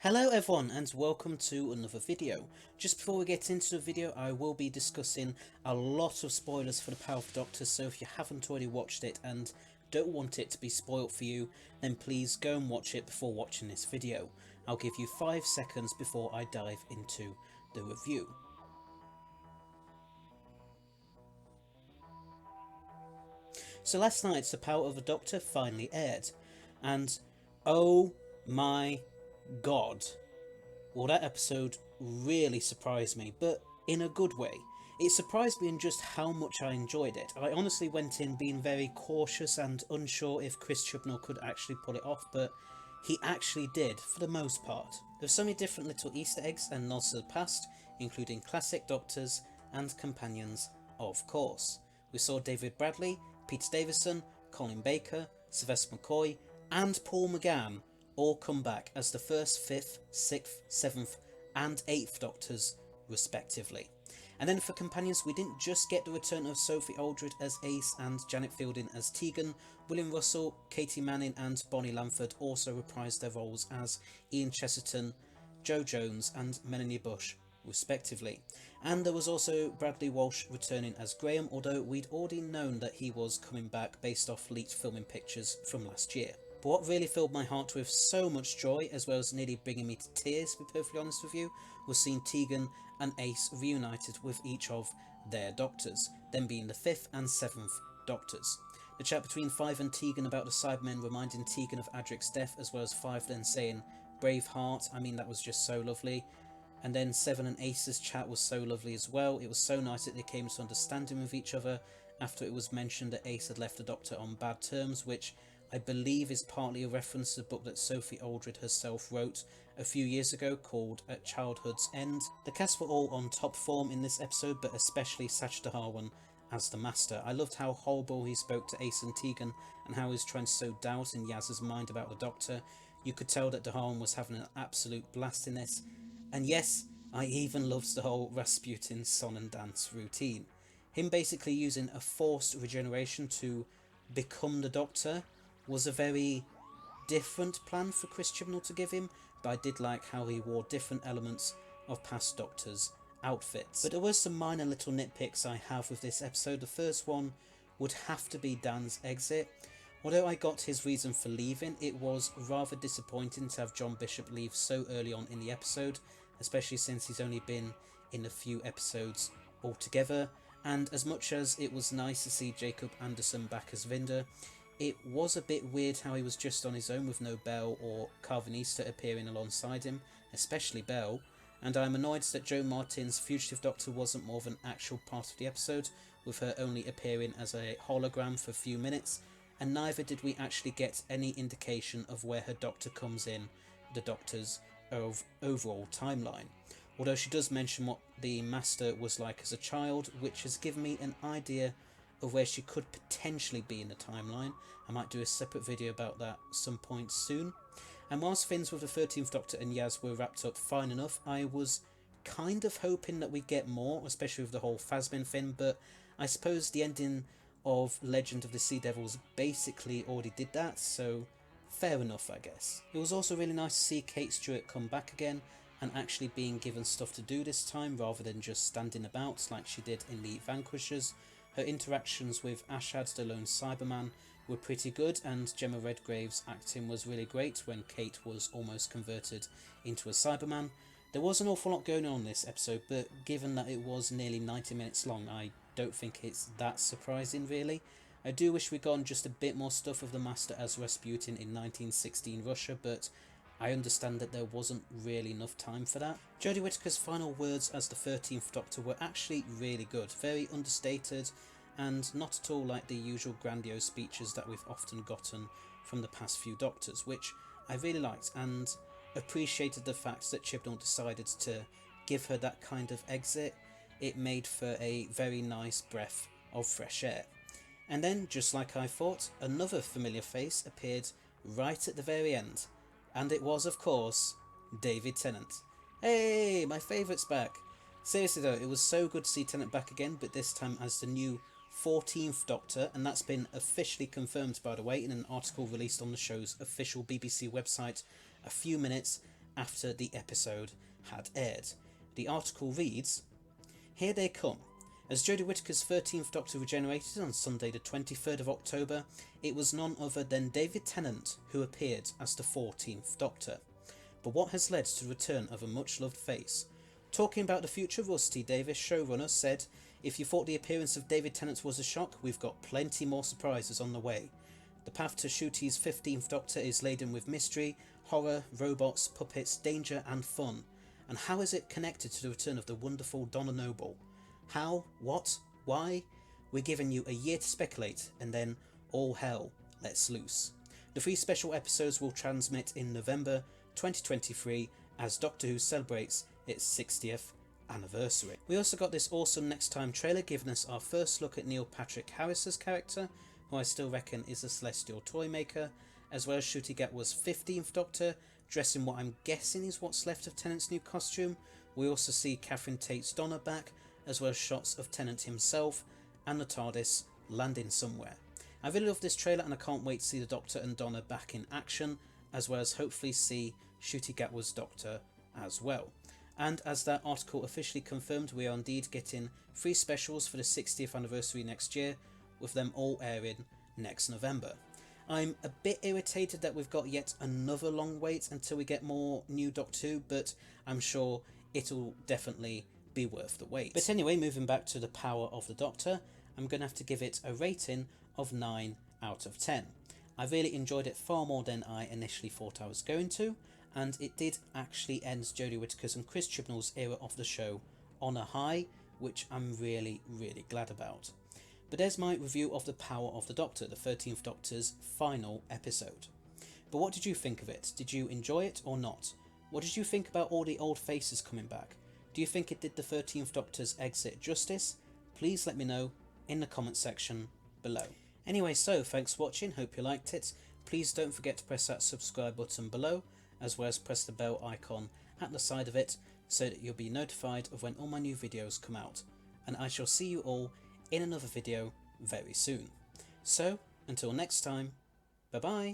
Hello everyone and welcome to another video. Just before we get into the video, I will be discussing a lot of spoilers for the Power of the Doctor, so if you haven't already watched it and don't want it to be spoilt for you, then please go and watch it before watching this video. I'll give you 5 seconds before I dive into the review. So last night, The Power of the Doctor finally aired, and oh my god. Well, that episode really surprised me, but in a good way. It surprised me in just how much I enjoyed it. I honestly went in being very cautious and unsure if Chris Chibnall could actually pull it off, but he actually did, for the most part. There's so many different little Easter eggs and nods to the past, including classic Doctors and companions, of course. We saw David Bradley, Peter Davison, Colin Baker, Sylvester McCoy, and Paul McGann all come back as the first, 5th, 6th, 7th and 8th Doctors respectively. And then for companions, we didn't just get the return of Sophie Aldred as Ace and Janet Fielding as Tegan. William Russell, Katie Manning and Bonnie Lamford also reprised their roles as Ian Chesterton, Jo Jones and Melanie Bush respectively. And there was also Bradley Walsh returning as Graham, although we'd already known that he was coming back based off leaked filming pictures from last year. But what really filled my heart with so much joy, as well as nearly bringing me to tears to be perfectly honest with you, was seeing Tegan and Ace reunited with each of their Doctors, them being the 5th and 7th Doctors. The chat between Five and Tegan about the Cybermen reminding Tegan of Adric's death, as well as Five then saying brave heart, I mean that was just so lovely. And then Seven and Ace's chat was so lovely as well. It was so nice that they came to understanding with each other after it was mentioned that Ace had left the Doctor on bad terms, which I believe is partly a reference to the book that Sophie Aldred herself wrote a few years ago called At Childhood's End. The cast were all on top form in this episode, but especially Sacha Dhawan as the Master. I loved how horrible he spoke to Ace and Tegan and how he was trying to sow doubt in Yaz's mind about the Doctor. You could tell that Dhawan was having an absolute blast in this. And yes, I even loved the whole Rasputin song and dance routine. Him basically using a forced regeneration to become the Doctor was a very different plan for Chris Chibnall to give him, but I did like how he wore different elements of past Doctors' outfits. But there were some minor little nitpicks I have with this episode. The first one would have to be Dan's exit. Although I got his reason for leaving, it was rather disappointing to have John Bishop leave so early on in the episode, especially since he's only been in a few episodes altogether. And as much as it was nice to see Jacob Anderson back as Vinder, it was a bit weird how he was just on his own with no Belle or Carvanista appearing alongside him, especially Belle. And I'm annoyed that Jo Martin's Fugitive Doctor wasn't more of an actual part of the episode, with her only appearing as a hologram for a few minutes, and neither did we actually get any indication of where her Doctor comes in the Doctor's overall timeline. Although she does mention what the Master was like as a child, which has given me an idea of where she could potentially be in the timeline. I might do a separate video about that some point soon. And whilst things with the 13th Doctor and Yaz were wrapped up fine enough, I was kind of hoping that we'd get more, especially with the whole Phasmin thing, but I suppose the ending of Legend of the Sea Devils basically already did that, so fair enough I guess. It was also really nice to see Kate Stewart come back again and actually being given stuff to do this time rather than just standing about like she did in the Vanquishers. Her interactions with Ashad the lone Cyberman were pretty good, and Gemma Redgrave's acting was really great when Kate was almost converted into a Cyberman. There was an awful lot going on in this episode, but given that it was nearly 90 minutes long, I don't think it's that surprising really. I do wish we'd gotten just a bit more stuff of the Master as Rasputin in 1916 Russia, but I understand that there wasn't really enough time for that. Jodie Whittaker's final words as the 13th Doctor were actually really good, very understated, and not at all like the usual grandiose speeches that we've often gotten from the past few Doctors, which I really liked, and appreciated the fact that Chibnall decided to give her that kind of exit. It made for a very nice breath of fresh air. And then, just like I thought, another familiar face appeared right at the very end. And it was, of course, David Tennant. Hey, my favourite's back. Seriously though, it was so good to see Tennant back again, but this time as the new 14th Doctor, and that's been officially confirmed by the way in an article released on the show's official BBC website a few minutes after the episode had aired. The article reads, "Here they come. As Jodie Whittaker's 13th Doctor regenerated on Sunday the 23rd of October, it was none other than David Tennant who appeared as the 14th Doctor. But what has led to the return of a much-loved face? Talking about the future, Rusty Davis, showrunner, said, if you thought the appearance of David Tennant was a shock, we've got plenty more surprises on the way. The path to Ncuti's 15th Doctor is laden with mystery, horror, robots, puppets, danger and fun. And how is it connected to the return of the wonderful Donna Noble? How? What? Why? We're giving you a year to speculate, and then all hell lets loose. The 3 special episodes will transmit in November 2023 as Doctor Who celebrates its 60th anniversary." We also got this awesome Next Time trailer giving us our first look at Neil Patrick Harris's character, who I still reckon is a celestial toy maker, as well as Ncuti Gatwa's 15th Doctor, dressed in what I'm guessing is what's left of Tennant's new costume. We also see Catherine Tate's Donna back, as well as shots of Tennant himself and the TARDIS landing somewhere. I really love this trailer and I can't wait to see the Doctor and Donna back in action, as well as hopefully see Ncuti Gatwa's Doctor as well. And as that article officially confirmed, we are indeed getting 3 specials for the 60th anniversary next year, with them all airing next November. I'm a bit irritated that we've got yet another long wait until we get more new Doctor Who, but I'm sure it'll definitely be worth the wait. But anyway, moving back to the power of the Doctor, I'm going to have to give it a rating of 9 out of 10. I really enjoyed it far more than I initially thought I was going to, and it did actually end Jodie Whittaker's and Chris Chibnall's era of the show on a high, which I'm really glad about. But there's my review of The Power of the Doctor, the 13th Doctor's final episode. But what did you think of it? Did you enjoy it or not? What did you think about all the old faces coming back? Do you think it did the 13th Doctor's exit justice? Please let me know in the comment section below. Anyway, so thanks for watching, hope you liked it. Please don't forget to press that subscribe button below, as well as press the bell icon at the side of it so that you'll be notified of when all my new videos come out. And I shall see you all in another video very soon. So, until next time, bye bye.